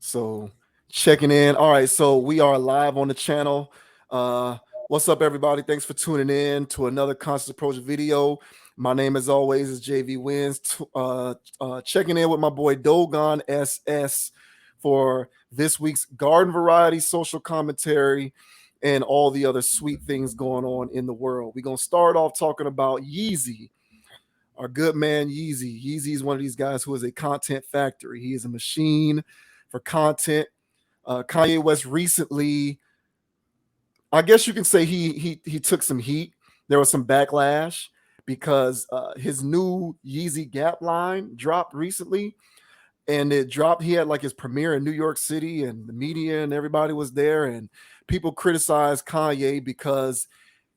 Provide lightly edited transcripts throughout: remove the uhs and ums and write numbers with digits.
So checking in. All right, so we are live on the channel. Uh, what's up, everybody? Thanks for tuning in to another Conscious Approach video. My name, as always, is JV Wins. Checking in with my boy Dogon SS for this week's garden variety social commentary and all the other sweet things going on in the world. We're gonna start off talking about Yeezy, our good man Yeezy. Yeezy is one of these guys who is a content factory. He is a machine for content. Kanye West recently, I guess you can say he took some heat. There was some backlash because his new Yeezy Gap line dropped recently, and it dropped. He had like his premiere in New York City, and the media and everybody was there, and people criticized Kanye because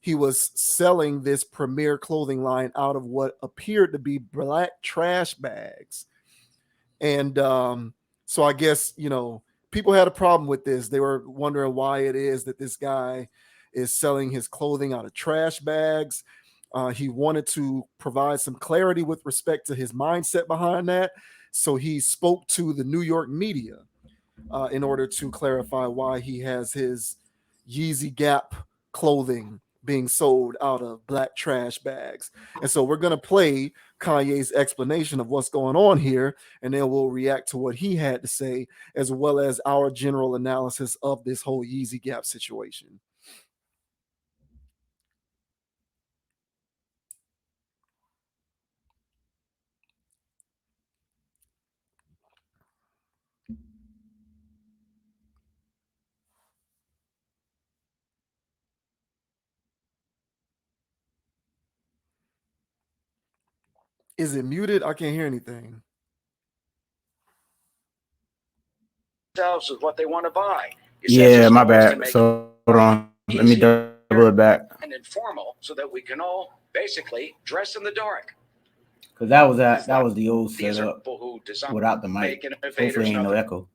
he was selling this premier clothing line out of what appeared to be black trash bags. And so I guess, people had a problem with this. They were wondering why it is that this guy is selling his clothing out of trash bags. He wanted to provide some clarity with respect to his mindset behind that. So he spoke to the New York media in order to clarify why he has his Yeezy Gap clothing being sold out of black trash bags. And so we're going to play Kanye's explanation of what's going on here, and then we'll react to what he had to say, as well as our general analysis of this whole Yeezy Gap situation. Is it muted? I can't hear anything. Themselves with what they want to buy. Yeah, my bad. So hold on. Let me double it back. And informal, so that we can all basically dress in the dark. Because that was the old setup without the mic. Hopefully ain't no echo.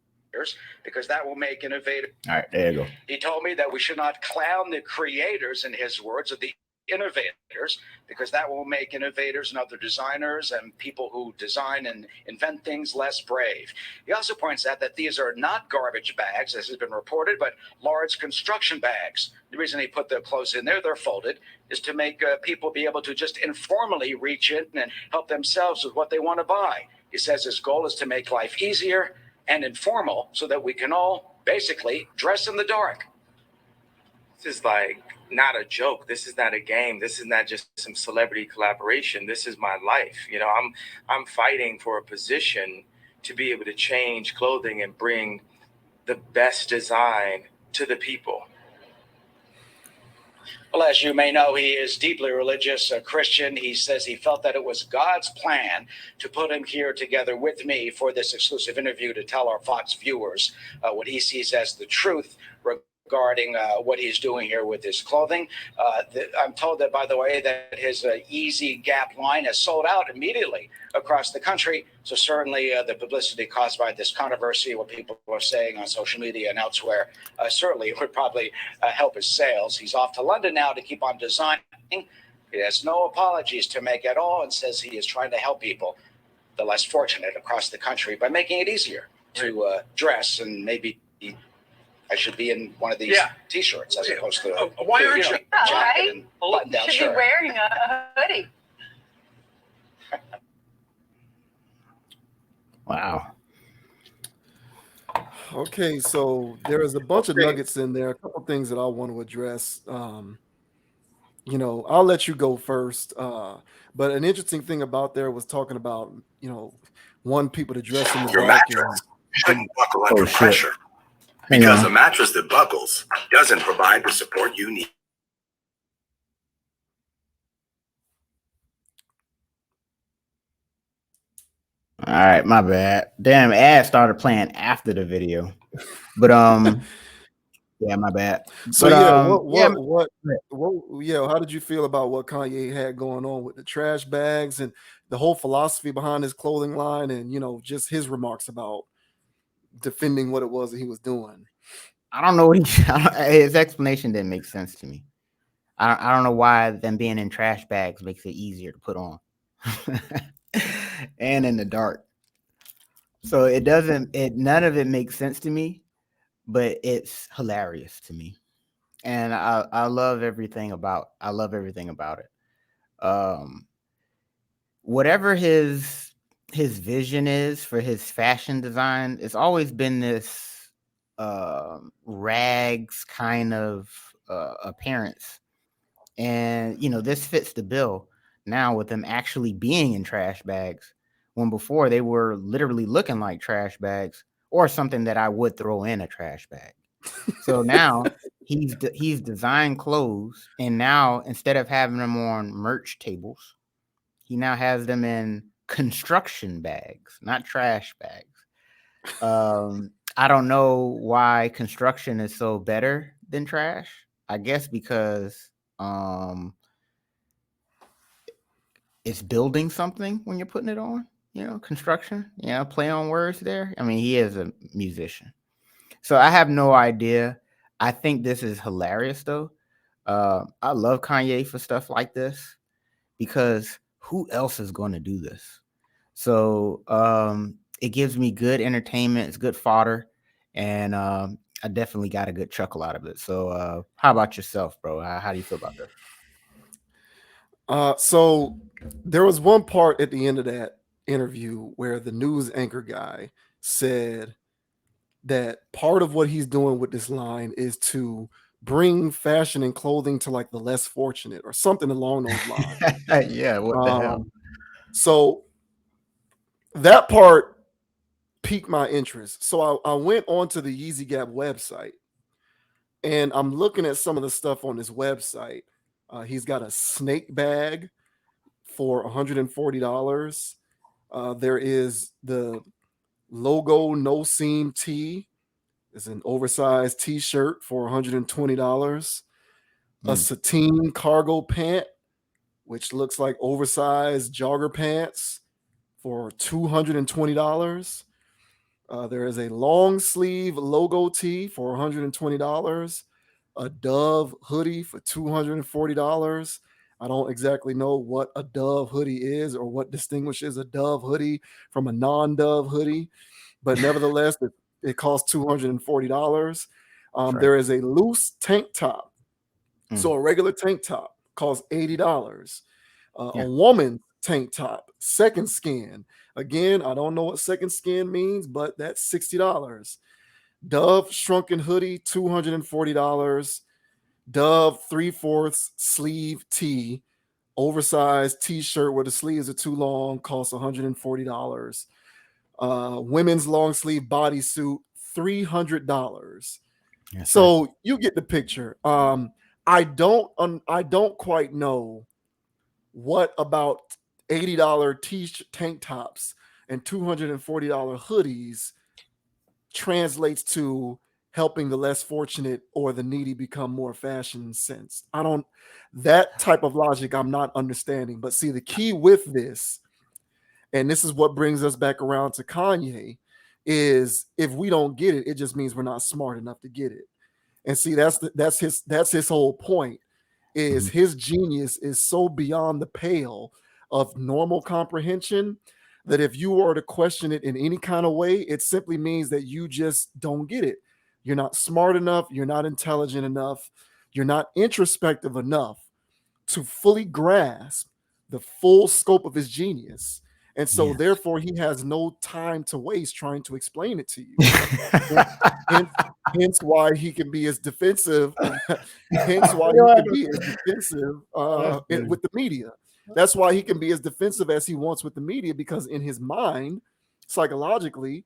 Because that will make innovators. All right, there you go. He told me that we should not clown the creators, in his words, of the innovators, because that will make innovators and other designers and people who design and invent things less brave. He also points out that these are not garbage bags, as has been reported, but large construction bags. The reason he put the clothes in there, they're folded, is to make people be able to just informally reach in and help themselves with what they want to buy. He says his goal is to make life easier and informal, so that we can all basically dress in the dark. This is like not a joke. This is not a game. This is not just some celebrity collaboration. This is my life. I'm fighting for a position to be able to change clothing and bring the best design to the people. Well, as you may know, he is deeply religious, a Christian. He says he felt that it was God's plan to put him here together with me for this exclusive interview to tell our Fox viewers what he sees as the truth regarding what he's doing here with his clothing. I'm told that, by the way, that his Yeezy Gap line has sold out immediately across the country. So certainly the publicity caused by this controversy, what people are saying on social media and elsewhere, certainly would probably help his sales. He's off to London now to keep on designing. He has no apologies to make at all, and says he is trying to help people, the less fortunate across the country, by making it easier to dress. And maybe I should be in one of these T-shirts as opposed to why aren't you? Jacket and button-down should shirt. be wearing a hoodie. Wow. Okay, so there is a bunch of nuggets in there. A couple things that I want to address. I'll let you go first. But an interesting thing about there was talking about, one, people to dress in the Your dark. mattress shouldn't buckle under pressure, because a mattress that buckles doesn't provide the support you need. All right, my bad. Damn, ad started playing after the video. But yeah, my bad. So But, how did you feel about what Kanye had going on with the trash bags and the whole philosophy behind his clothing line, and just his remarks about defending what it was that he was doing? I don't know what his explanation didn't make sense to me. I don't know why them being in trash bags makes it easier to put on. And in the dark. So none of it makes sense to me, but it's hilarious to me. And I love everything about it. Um Whatever his vision is for his fashion design, it's always been this rags kind of appearance. And this fits the bill now with them actually being in trash bags, when before they were literally looking like trash bags or something that I would throw in a trash bag. So now he's designed clothes, and now instead of having them on merch tables, he now has them in construction bags, not trash bags. I don't know why construction is so better than trash. I guess because it's building something when you're putting it on. Construction. Play on words there. I mean, he is a musician, so I have no idea. I think this is hilarious, though. I love Kanye for stuff like this because who else is going to do this? So it gives me good entertainment. It's good fodder, and I definitely got a good chuckle out of it. So how about yourself, bro? How do you feel about this? So there was one part at the end of that interview where the news anchor guy said that part of what he's doing with this line is to bring fashion and clothing to like the less fortunate or something along those lines. Yeah, what the hell? So that part piqued my interest. So I went onto the Yeezy Gap website and I'm looking at some of the stuff on his website. He's got a snake bag for $140. There is the logo no seam tee. It's an oversized t-shirt for $120. A sateen cargo pant, which looks like oversized jogger pants for $220. There is a long sleeve logo tee for $120. A Dove hoodie for $240. I don't exactly know what a Dove hoodie is or what distinguishes a Dove hoodie from a non-Dove hoodie, but nevertheless, it costs $240. Right. There is a loose tank top. So a regular tank top costs $80. A Yeah. woman tank top, second skin. Again, I don't know what second skin means, but that's $60. Dove shrunken hoodie, $240. Dove 3/4 sleeve tee, oversized t-shirt where the sleeves are too long, costs $140. Women's long sleeve bodysuit, $300. That's right. So you get the picture. I don't quite know what about $80 tank tops and $240 hoodies translates to helping the less fortunate or the needy become more fashion sensed. I don't, that type of logic I'm not understanding. But see, the key with this, and this is what brings us back around to Kanye, is if we don't get it, it just means we're not smart enough to get it. And see, that's his whole point, is his genius is so beyond the pale of normal comprehension that if you were to question it in any kind of way, it simply means that you just don't get it. You're not smart enough, you're not intelligent enough, you're not introspective enough to fully grasp the full scope of his genius. And so, Yes. therefore, he has no time to waste trying to explain it to you. hence, hence why he can be as defensive. Hence why he can be as defensive with the media. That's why he can be as defensive as he wants with the media, because in his mind, psychologically,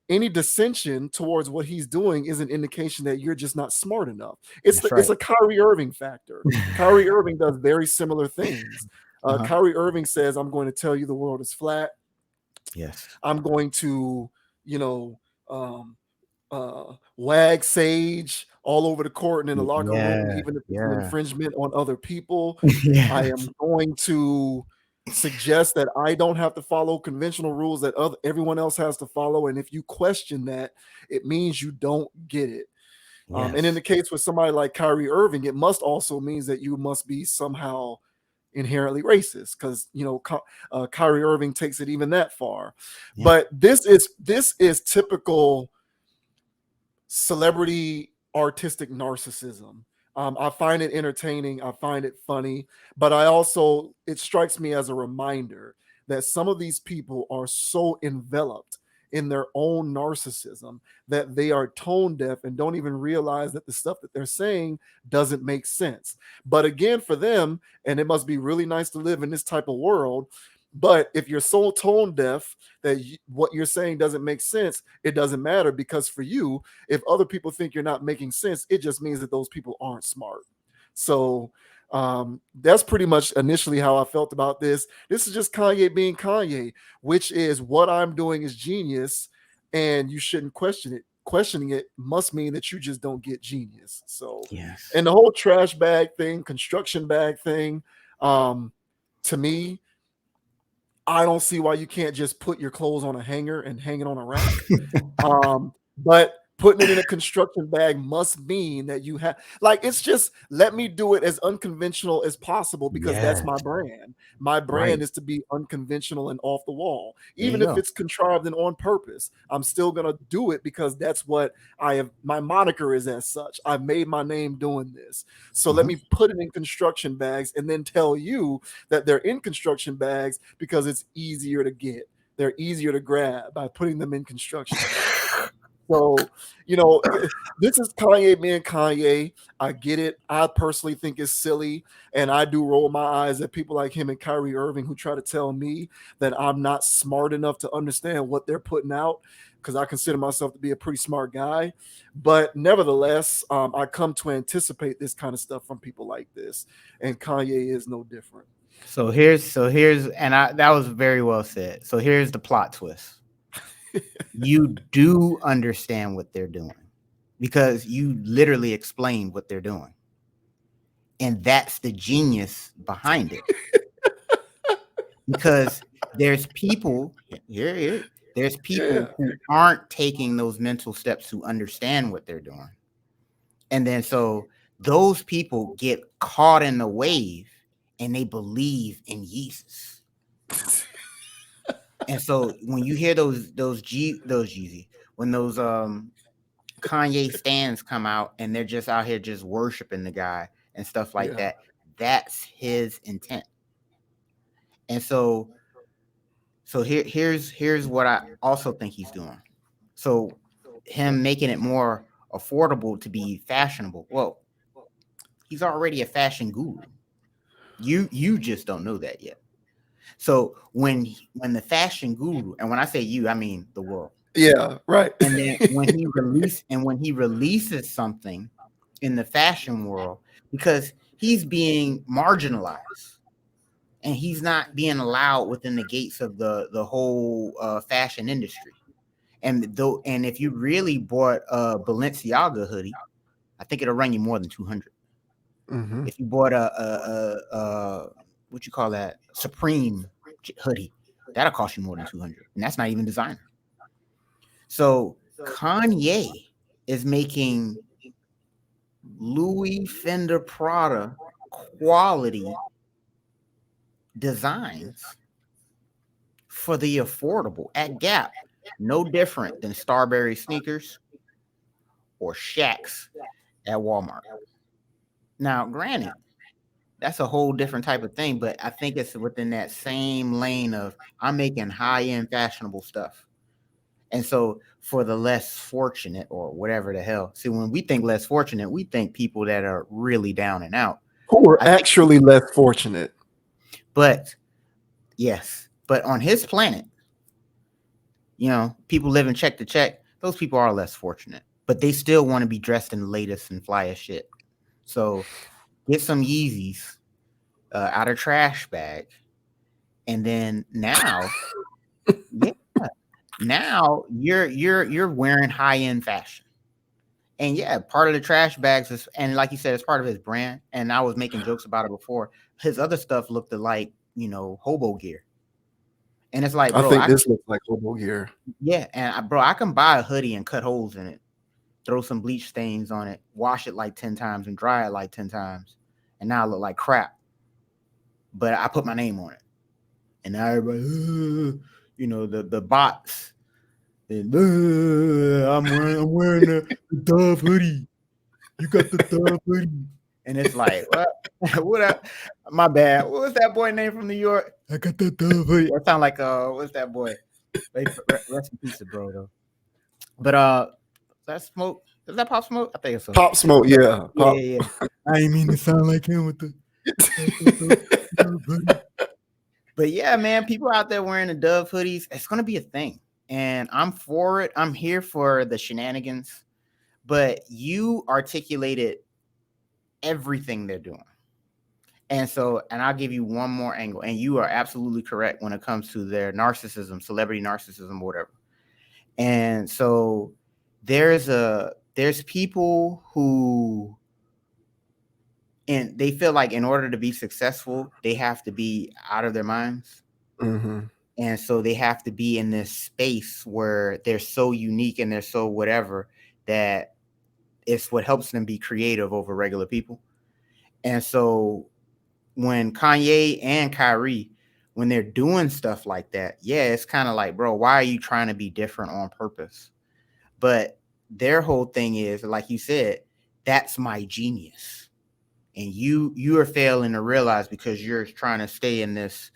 any dissension towards what he's doing is an indication that you're just not smart enough. It's a Kyrie Irving factor. Kyrie Irving does very similar things. Kyrie Irving says, "I'm going to tell you the world is flat. Yes. I'm going to, wag sage all over the court and in the locker room, even if it's an infringement on other people. I am going to suggest that I don't have to follow conventional rules that everyone else has to follow. And if you question that, it means you don't get it." And in the case with somebody like Kyrie Irving, it must also means that you must be somehow inherently racist, because Kyrie Irving takes it even that far. Yeah. But this is typical celebrity artistic narcissism. I find it entertaining. I find it funny, but it strikes me as a reminder that some of these people are so enveloped in their own narcissism that they are tone deaf and don't even realize that the stuff that they're saying doesn't make sense. But again, for them, and it must be really nice to live in this type of world. But if you're so tone deaf that what you're saying doesn't make sense, it doesn't matter, because for you, if other people think you're not making sense, it just means that those people aren't smart. So that's pretty much initially how I felt about this. This is just Kanye being Kanye, which is, what I'm doing is genius, and you shouldn't question it. Questioning it must mean that you just don't get genius. So, Yes. and the whole trash bag thing, construction bag thing, to me, I don't see why you can't just put your clothes on a hanger and hang it on a rack. But putting it in a construction bag must mean that you have, like, it's just, let me do it as unconventional as possible, because that's my Yes. brand. My brand Right. is to be unconventional and off the wall. There Even you if go. it's contrived and on purpose, I'm still gonna do it, because that's what I have. My moniker is as such. I've made my name doing this. So let me put it in construction bags and then tell you that they're in construction bags because it's easier to get. They're easier to grab by putting them in construction bags. So, this is Kanye being Kanye. I get it. I personally think it's silly. And I do roll my eyes at people like him and Kyrie Irving who try to tell me that I'm not smart enough to understand what they're putting out, because I consider myself to be a pretty smart guy. But nevertheless, I come to anticipate this kind of stuff from people like this. And Kanye is no different. So here's that was very well said. So here's the plot twist. You do understand what they're doing, because you literally explained what they're doing. And that's the genius behind it. Because there's people there's people Yeah. who aren't taking those mental steps to understand what they're doing. And then so those people get caught in the wave and they believe in Jesus. And so when you hear those Yeezy, when those Kanye stands come out and they're just out here just worshiping the guy and stuff like Yeah. that, that's his intent. And so here's what I also think he's doing. So him making it more affordable to be fashionable. Well, he's already a fashion guru. You just don't know that yet. So when the fashion guru, and when I say you, I mean the world. Yeah. Right. And then when he releases something in the fashion world, because he's being marginalized and he's not being allowed within the gates of the whole fashion industry. And if you really bought a Balenciaga hoodie, I think it'll run you more than 200. Mm-hmm. If you bought a what you call that, Supreme hoodie, that'll cost you more than 200, and that's not even designer. So Kanye is making Louis Fender Prada quality designs for the affordable at Gap, no different than Starberry sneakers or Shaq's at Walmart. Now, granted, that's a whole different type of thing, but I think it's within that same lane of I'm making high-end fashionable stuff. And so for the less fortunate, or whatever the hell, see, when we think less fortunate, we think people that are really down and out. Who are actually less fortunate. But yes, but on his planet, people living check to check, those people are less fortunate, but they still want to be dressed in the latest and flyest shit. So get some Yeezys out of trash bag. And then now, yeah, now you're wearing high-end fashion. And yeah, part of the trash bags is, and like you said, it's part of his brand. And I was making jokes about it before. His other stuff looked like, hobo gear. And it's like, I bro, think this looks like hobo gear. yeah, and bro, I can buy a hoodie and cut holes in it, throw some bleach stains on it, wash it like 10 times and dry it like 10 times, and now I look like crap. but I put my name on it, and now everybody, you know, the bots. And, I'm wearing the Dove hoodie. You got the Dove hoodie, and it's like, what? What? My bad. What was that boy name from New York? I got the Dove hoodie. That sound like what's that boy? Rest in peace, bro. Though. But that Smoke. Is that Pop Smoke? I think it's so. Pop Smoke, yeah. Pop. Yeah. I ain't mean to sound like him with the. But yeah, man, people out there wearing the Dove hoodies, it's gonna be a thing, and I'm for it. I'm here for the shenanigans. But you articulated everything they're doing. And I'll give you one more angle. And you are absolutely correct when it comes to their narcissism, celebrity narcissism, whatever. And so there's people who, and they feel like in order to be successful, they have to be out of their minds. Mm-hmm. And so they have to be in this space where they're so unique and they're so whatever that it's what helps them be creative over regular people. And so when Kanye and Kyrie, when they're doing stuff like that, yeah, it's kind of like, bro, why are you trying to be different on purpose? But their whole thing is, like you said, that's my genius. And you are failing to realize because you're trying to stay in this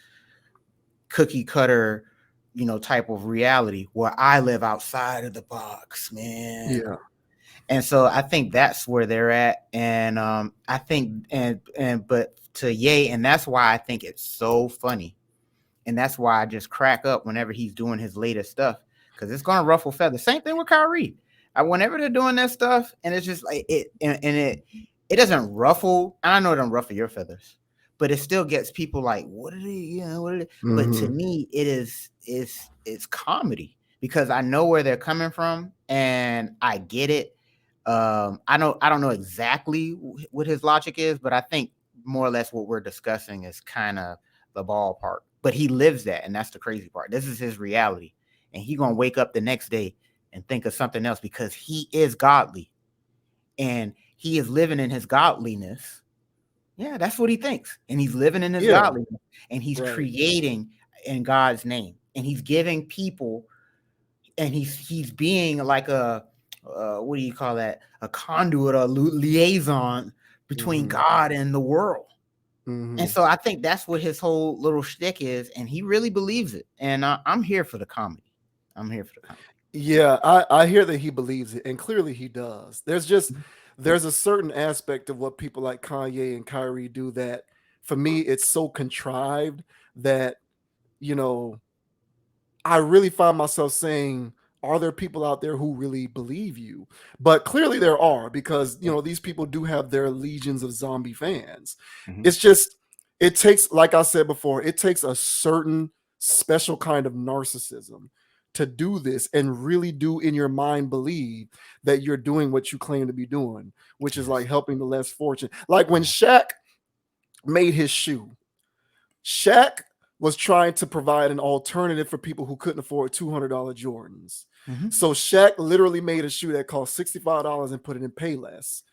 cookie cutter, you know, type of reality where I live outside of the box, man. Yeah. And so I think that's where they're at. And I think but to Ye, and that's why I think it's so funny. And that's why I just crack up whenever he's doing his latest stuff, because it's gonna ruffle feathers. Same thing with Kyrie. Whenever they're doing that stuff, and it's just like it doesn't ruffle. I know it doesn't ruffle your feathers, but it still gets people like, what are they? Yeah, what are they? Mm-hmm. But to me, it's comedy because I know where they're coming from and I get it. I don't know exactly what his logic is, but I think more or less what we're discussing is kind of the ballpark. But he lives that, and that's the crazy part. This is his reality, and he's gonna wake up the next day and think of something else because he is godly, and he is living in his godliness. Yeah, that's what he thinks, and he's living in his godliness, and he's creating in God's name, and he's giving people, and he's being like a what do you call that? A conduit, a liaison between God and the world. And so I think that's what his whole little shtick is, and he really believes it. And I'm here for the comedy. Yeah, I hear that he believes it, and clearly he does. There's a certain aspect of what people like Kanye and Kyrie do that, for me, it's so contrived that, you know, I really find myself saying, are there people out there who really believe you? But clearly there are, because, you know, these people do have their legions of zombie fans. It's just, it takes, like I said before, it takes a certain special kind of narcissism to do this and really do in your mind believe that you're doing what you claim to be doing, which is like helping the less fortunate. Like when Shaq made his shoe, Shaq was trying to provide an alternative for people who couldn't afford $200 Jordans. So Shaq literally made a shoe that cost $65 and put it in Payless.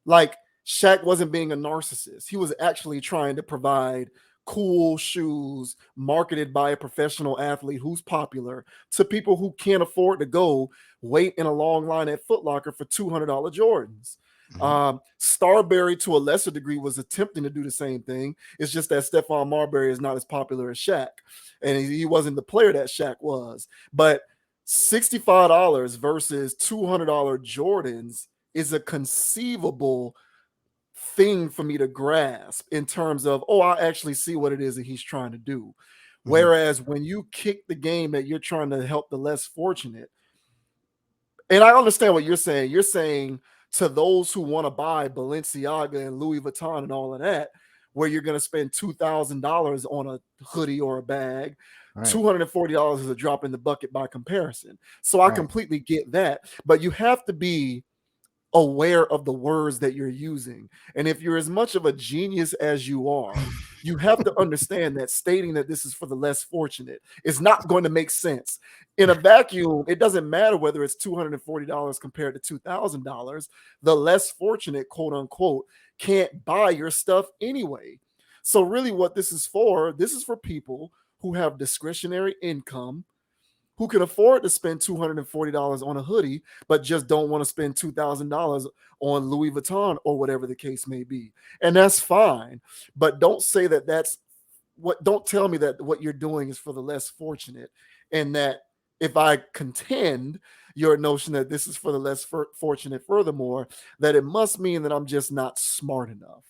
Like, Shaq wasn't being a narcissist. He was actually trying to provide cool shoes marketed by a professional athlete who's popular to people who can't afford to go wait in a long line at Foot Locker for $200 Jordans. Starberry, to a lesser degree, was attempting to do the same thing. It's just that Stephon Marbury is not as popular as Shaq, and he wasn't the player that Shaq was. But $65 versus $200 Jordans is a conceivable thing for me to grasp in terms of, oh, I actually see what it is that he's trying to do. Whereas when you kick the game that you're trying to help the less fortunate, and I understand what you're saying to those who want to buy Balenciaga and Louis Vuitton and all of that, where you're going to spend $2,000 on a hoodie or a bag, $240 is a drop in the bucket by comparison. So I completely get that, but you have to be aware of the words that you're using. And if you're as much of a genius as you are, you have to understand that stating that this is for the less fortunate is not going to make sense. In a vacuum, it doesn't matter whether it's $240 compared to $2,000. The less fortunate, quote unquote, can't buy your stuff anyway. So really what this is for people who have discretionary income, who can afford to spend $240 on a hoodie, but just don't want to spend $2,000 on Louis Vuitton or whatever the case may be. And that's fine. But don't say that don't tell me that what you're doing is for the less fortunate, and that if I contend your notion that this is for the less fortunate, furthermore, that it must mean that I'm just not smart enough.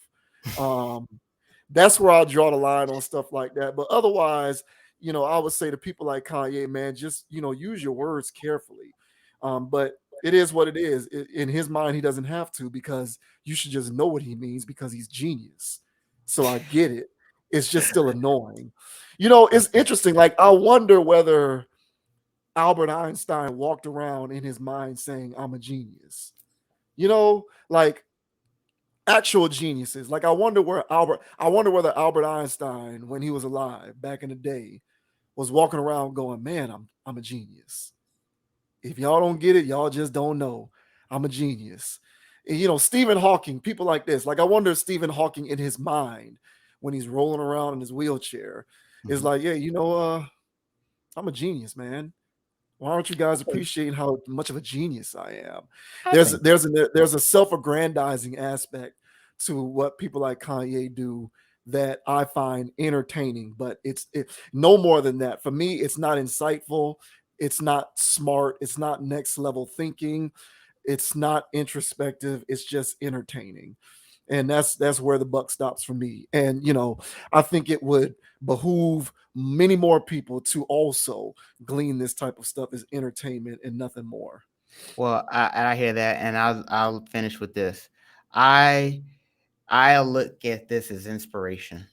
That's where I draw the line on stuff like that. But otherwise, I would say to people like Kanye, man, just, use your words carefully. But it is what it is. In his mind, he doesn't have to, because you should just know what he means, because he's genius. So I get it. It's just still annoying. It's interesting. Like, I wonder whether Albert Einstein walked around in his mind saying, I'm a genius. Like, actual geniuses. Like, I wonder whether Albert Einstein, when he was alive back in the day, was walking around going, man, I'm a genius. If y'all don't get it, y'all just don't know. I'm a genius. And, Stephen Hawking, people like this. Like, I wonder if Stephen Hawking in his mind, when he's rolling around in his wheelchair, is like, yeah, I'm a genius, man. Why aren't you guys appreciating how much of a genius I am? There's a self-aggrandizing aspect to what people like Kanye do that I find entertaining, but it's no more than that. For me, it's not insightful, it's not smart, it's not next level thinking, it's not introspective, it's just entertaining. And that's where the buck stops for me. And I think it would behoove many more people to also glean this type of stuff as entertainment and nothing more. Well, I hear that, and I'll finish with this. I look at this as inspiration,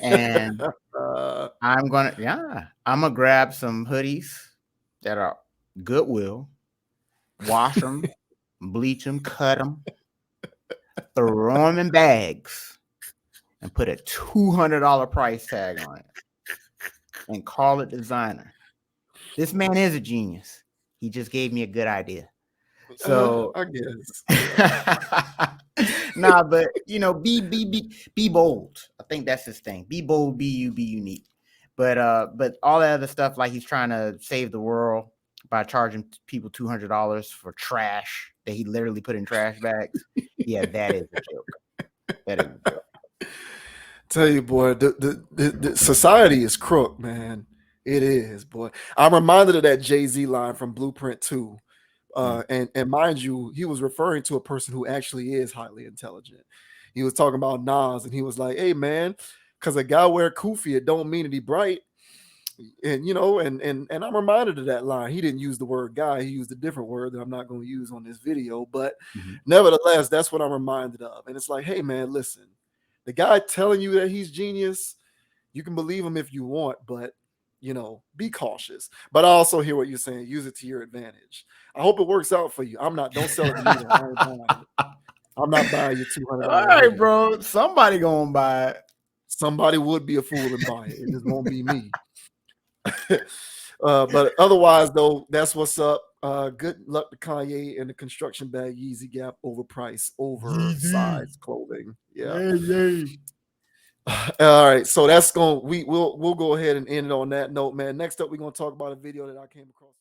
and I'm gonna grab some hoodies that are Goodwill, wash them, bleach them, cut them, throw them in bags, and put a $200 price tag on it, and call it designer. This man is a genius. He just gave me a good idea. So I guess. nah, but be bold. I think that's his thing. Be bold, be you, be unique. But all that other stuff, like he's trying to save the world by charging people $200 for trash that he literally put in trash bags. Yeah, that is a joke. That is a joke. Tell you, boy, the society is crook, man. It is, boy. I'm reminded of that Jay-Z line from Blueprint 2. And mind you, he was referring to a person who actually is highly intelligent. He was talking about Nas, and he was like, hey, man, because a guy wear kufi, it don't mean that he bright. And and I'm reminded of that line. He didn't use the word guy, he used a different word that I'm not going to use on this video, but nevertheless, that's what I'm reminded of. And it's like, hey, man, listen, the guy telling you that he's genius, you can believe him if you want, but be cautious. But I also hear what you're saying. Use it to your advantage. I hope it works out for you. Don't sell it to me. I'm not buying you $200. All right, bro. Somebody gonna buy it. Somebody would be a fool and buy it. It just won't be me. But otherwise, though, that's what's up. Good luck to Kanye and the construction bag Yeezy Gap overpriced, oversized clothing. Yeah. Yay. All right, so we'll go ahead and end it on that note, man. Next up, we're gonna talk about a video that I came across.